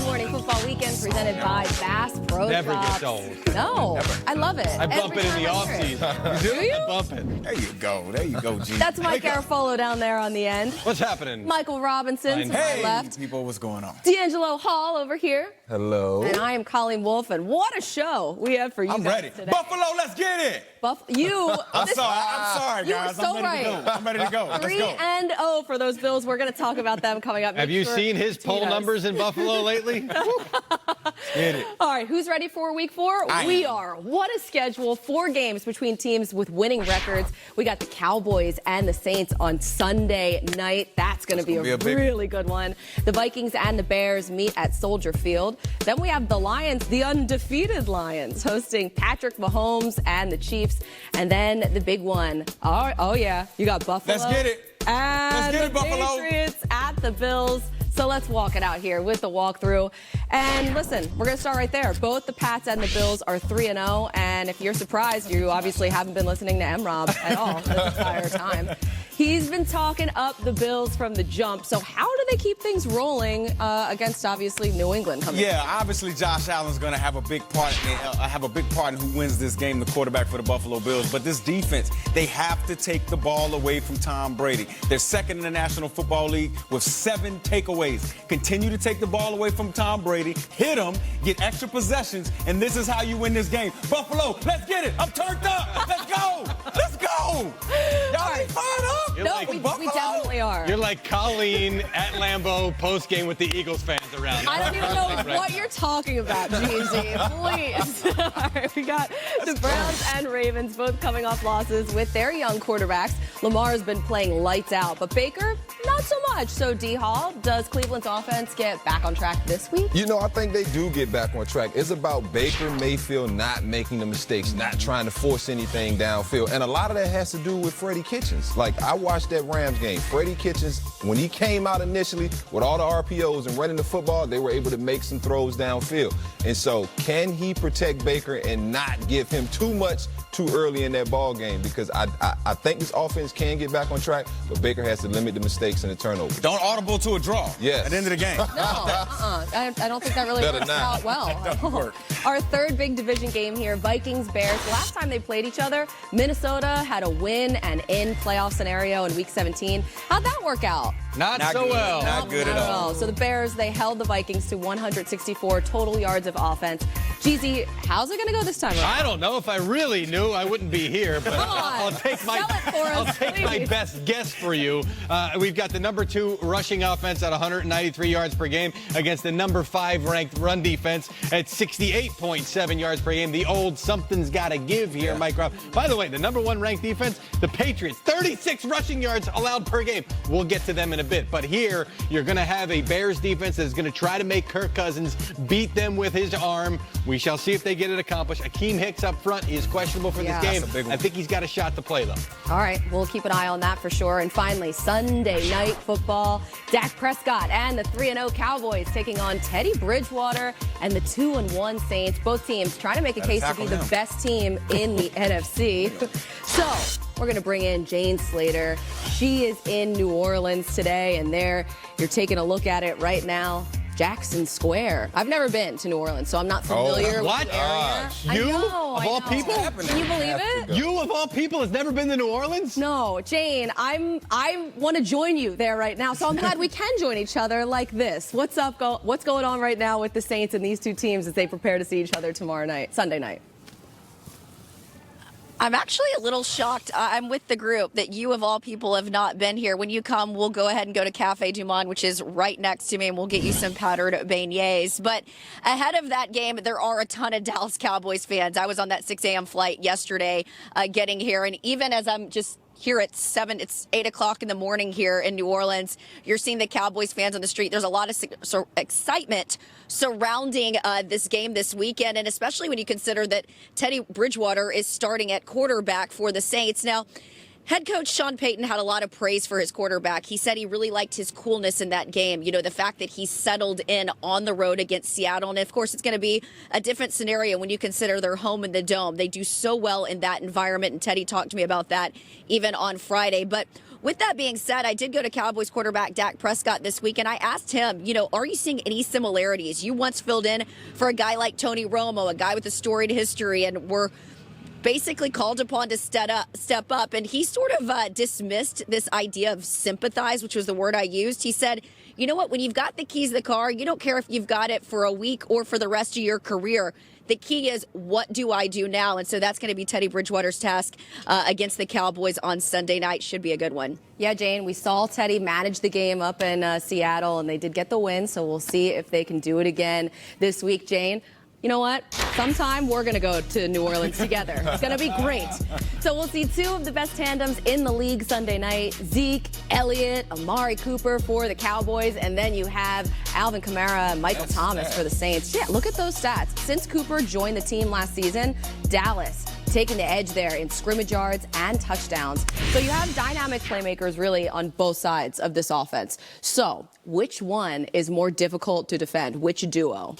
Morning Football Weekend presented by Bass Pro Never Shops. gets old. No, Never. I love it. I bump Every it in the time I off hear it. season. Do you? I bump it. There you go, G. That's Mike Garafolo down there on the end. What's happening? Michael Robinson to my Hey, left. people, what's going on? D'Angelo Hall over here. Hello. And I am Colleen Wolf. And what a show we have for you I'm guys ready. today. Buffalo, let's get it. You. I'm sorry, You were guys. so I'm ready to go. I'm ready to go. Let's go. 3-0 for those Bills. We're going to talk about them coming up. Have you seen his poll numbers in Buffalo lately? Get it. All right, who's ready for week 4? We are. What a schedule. 4 games between teams with winning records. We got the Cowboys and the Saints on Sunday night. That's going to be a really good one. The Vikings and the Bears meet at Soldier Field. Then we have the Lions, the undefeated Lions, hosting Patrick Mahomes and the Chiefs. And then the big one. Oh yeah, you got Buffalo. Let's get it. And Let's get it, the Buffalo. Patriots at the Bills. So let's walk it out here with the walkthrough. And listen, we're going to start right there. Both the Pats and the Bills are 3-0. And if you're surprised, you obviously haven't been listening to M-Rob at all this entire time. He's been talking up the Bills from the jump. So how do they keep things rolling against, obviously, New England coming Yeah, obviously Josh Allen's going to have a big part in who wins this game, the quarterback for the Buffalo Bills. But this defense, they have to take the ball away from Tom Brady. They're second in the National Football League with 7 takeaways. Continue to take the ball away from Tom Brady, hit him, get extra possessions, and this is how you win this game. Buffalo, let's get it. I'm turned up. Let's go. Let's go. Y'all ain't fired up. No, we definitely are. You're like Colleen at Lambeau post-game with the Eagles fans around. I don't even know what you're talking about, GZ. Please. All right, we got the Browns and Ravens both coming off losses with their young quarterbacks. Lamar has been playing lights out, but Baker, not so much. So, D. Hall, does Cleveland's offense get back on track this week? You know, I think they do get back on track. It's about Baker Mayfield not making the mistakes, not trying to force anything downfield. And a lot of that has to do with Freddie Kitchens. Like, I watched that Rams game. Freddie Kitchens, when he came out initially with all the RPOs and running the football, they were able to make some throws downfield. And so, can he protect Baker and not give him too much too early in that ball game? Because I think this offense can get back on track, but Baker has to limit the mistakes and the turnovers. Don't audible to a draw at the end of the game. No, I don't think that really works out well. Our third big division game here, Vikings-Bears. Last time they played each other, Minnesota had a win and in playoff scenario in Week 17. How'd that work out? Not so good. well. Not good at all. So the Bears, they held the Vikings to 164 total yards of offense. GZ, how's it going to go this time around? I don't know. If I really knew, I wouldn't be here. But I'll take my best guess for you. We've got the number 2 rushing offense at 193 yards per game against the number 5 ranked run defense at 68.7 yards per game. The old something's got to give here, Mike Robb. By the way, the number 1 ranked defense, the Patriots, 36 rushing yards allowed per game. We'll get to them in a bit. But here, you're going to have a Bears defense that's going to try to make Kirk Cousins beat them with his arm. We shall see if they get it accomplished. Akeem Hicks up front is questionable for this game. I think he's got a shot to play, though. All right, we'll keep an eye on that for sure. And finally, Sunday night football. Dak Prescott and the 3-0 Cowboys taking on Teddy Bridgewater and the 2-1 Saints. Both teams trying to make a case to be the best team in the NFC. So we're going to bring in Jane Slater. She is in New Orleans today, and there you're taking a look at it right now. Jackson Square. I've never been to New Orleans, so I'm not familiar with the area. You, of all people? Can you believe it? You, of all people, has never been to New Orleans? No, Jane, I want to join you there right now, so I'm glad we can join each other like this. What's up? What's going on right now with the Saints and these two teams as they prepare to see each other tomorrow night, Sunday night? I'm actually a little shocked. I'm with the group that you, of all people, have not been here. When you come, we'll go ahead and go to Cafe Du Monde, which is right next to me, and we'll get you some powdered beignets. But ahead of that game, there are a ton of Dallas Cowboys fans. I was on that 6 a.m. flight yesterday getting here, and even as I'm just here at 7, it's 8 o'clock in the morning here in New Orleans. You're seeing the Cowboys fans on the street. There's a lot of excitement surrounding this game this weekend, and especially when you consider that Teddy Bridgewater is starting at quarterback for the Saints. Now, head coach Sean Payton had a lot of praise for his quarterback. He said he really liked his coolness in that game. You know, the fact that he settled in on the road against Seattle. And, of course, it's going to be a different scenario when you consider their home in the Dome. They do so well in that environment, and Teddy talked to me about that even on Friday. But with that being said, I did go to Cowboys quarterback Dak Prescott this week, and I asked him, are you seeing any similarities? You once filled in for a guy like Tony Romo, a guy with a storied history, and were basically called upon to step up. And he sort of dismissed this idea of sympathize, which was the word I used. He said, you know what, when you've got the keys to the car, you don't care if you've got it for a week or for the rest of your career. The key is, what do I do now? And so that's going to be Teddy Bridgewater's task against the Cowboys on Sunday night. Should be a good one. Yeah, Jane, we saw Teddy manage the game up in Seattle, and they did get the win, so we'll see if they can do it again this week, Jane. You know what? Sometime we're going to go to New Orleans together. It's going to be great. So we'll see two of the best tandems in the league Sunday night. Zeke, Elliott, Amari Cooper for the Cowboys, and then you have Alvin Kamara and Michael Thomas for the Saints. Yeah, look at those stats. Since Cooper joined the team last season, Dallas taking the edge there in scrimmage yards and touchdowns. So you have dynamic playmakers really on both sides of this offense. So which one is more difficult to defend? Which duo?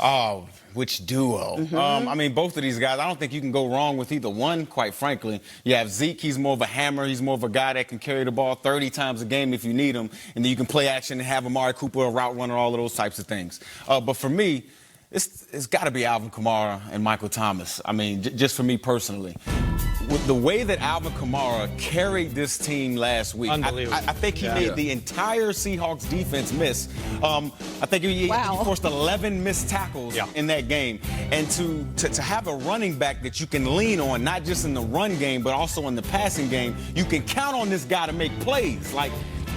Oh, which duo? I mean, both of these guys, I don't think you can go wrong with either one, quite frankly. You have Zeke, he's more of a hammer. He's more of a guy that can carry the ball 30 times a game if you need him. And then you can play action and have Amari Cooper, a route runner, all of those types of things. But for me, it's got to be Alvin Kamara and Michael Thomas. I mean, just for me personally. With the way that Alvin Kamara carried this team last week, I think he made the entire Seahawks defense miss. I think he forced 11 missed tackles in that game. And to have a running back that you can lean on, not just in the run game, but also in the passing game, you can count on this guy to make plays. Like,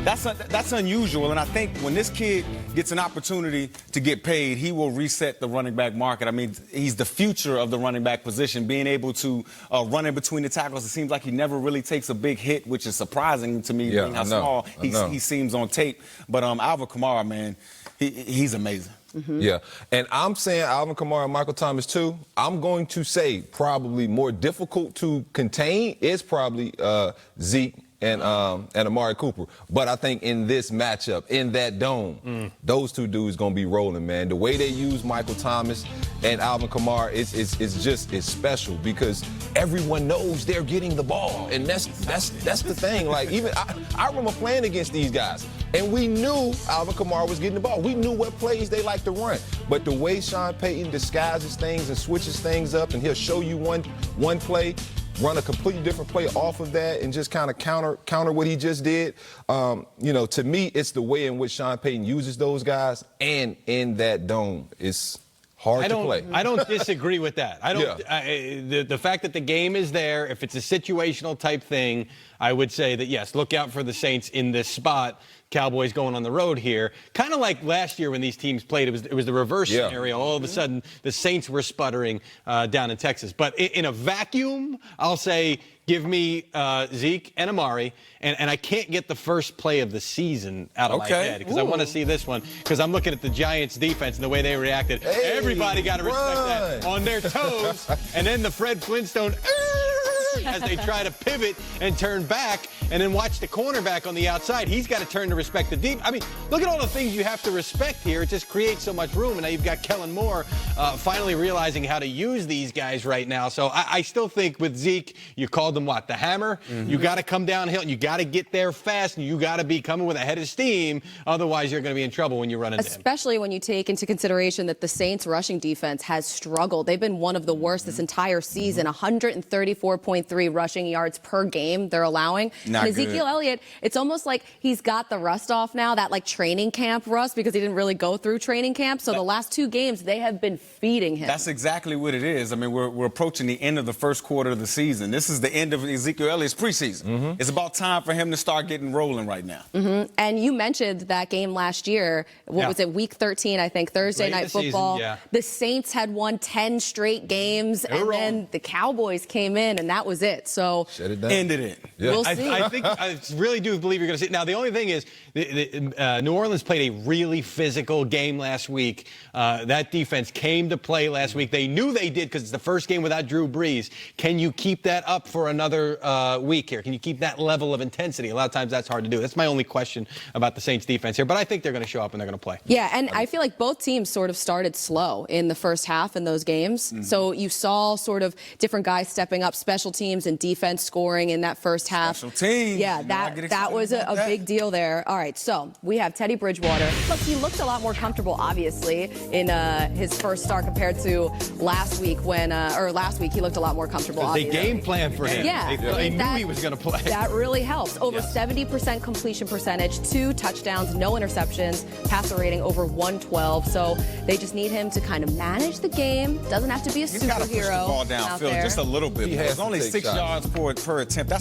that's unusual, and I think when this kid gets an opportunity to get paid, he will reset the running back market. I mean, he's the future of the running back position, being able to run in between the tackles. It seems like he never really takes a big hit, which is surprising to me, being how small he seems on tape. But Alvin Kamara, man, he's amazing. Yeah, and I'm saying Alvin Kamara and Michael Thomas too. I'm going to say probably more difficult to contain is probably Zeke and Amari Cooper. But I think in this matchup, in that dome, those two dudes going to be rolling, man. The way they use Michael Thomas and Alvin Kamara is special because everyone knows they're getting the ball. And that's the thing. Like, even I remember playing against these guys, and we knew Alvin Kamara was getting the ball. We knew what plays they like to run. But the way Sean Payton disguises things and switches things up, and he'll show you one play, run a completely different play off of that, and just kind of counter what he just did. To me, it's the way in which Sean Payton uses those guys, and in that dome, it's hard to play. I don't disagree with that. The fact that the game is there, if it's a situational type thing, I would say that, yes, look out for the Saints in this spot. Cowboys going on the road here. Kind of like last year when these teams played, it was the reverse scenario. All of a sudden, the Saints were sputtering down in Texas. But in a vacuum, I'll say give me Zeke and Amari. And I can't get the first play of the season out of my head because I want to see this one because I'm looking at the Giants defense and the way they reacted. Hey, everybody got to respect that. On their toes. And then the Fred Flintstone as they try to pivot and turn back, and then watch the cornerback on the outside. He's got to turn to respect the deep. I mean, look at all the things you have to respect here. It just creates so much room. And now you've got Kellen Moore finally realizing how to use these guys right now. So I still think with Zeke, you called him what? The hammer? You got to come downhill, and you got to get there fast, and you got to be coming with a head of steam. Otherwise, you're going to be in trouble when you run into him. Especially when you take into consideration that the Saints' rushing defense has struggled. They've been one of the worst this entire season, 134.3 rushing yards per game they're allowing. Not and Ezekiel Elliott, it's almost like he's got the rust off now, that like training camp rust, because he didn't really go through training camp. So the last two games, they have been feeding him. That's exactly what it is. I mean, we're approaching the end of the first quarter of the season. This is the end of Ezekiel Elliott's preseason. It's about time for him to start getting rolling right now. And you mentioned that game last year. What was it, week 13, I think, Thursday Night Football. The Saints had won 10 straight games, and then the Cowboys came in, and that was it. So shut it down. Ended it. We'll see. I really do believe you're going to see it. Now, the only thing is, New Orleans played a really physical game last week. That defense came to play last week. They knew they did because it's the first game without Drew Brees. Can you keep that up for another week here? Can you keep that level of intensity? A lot of times that's hard to do. That's my only question about the Saints defense here. But I think they're going to show up and they're going to play. Yeah, and I feel like both teams sort of started slow in the first half in those games. So you saw sort of different guys stepping up, special teams and defense scoring in that first half. Special teams. Yeah, that was a big deal there. All right, so we have Teddy Bridgewater. Look, he looked a lot more comfortable, obviously, in his first start compared to last week last week he looked a lot more comfortable. They game plan for him. Yeah, they knew he was going to play. That really helps. Over 70% completion percentage, 2 touchdowns, no interceptions, passer rating over 112. So they just need him to kind of manage the game. Doesn't have to be a He's got to push the superhero ball out downfield there. just a little bit. He has It's to only take 6 shots. yards per attempt. That's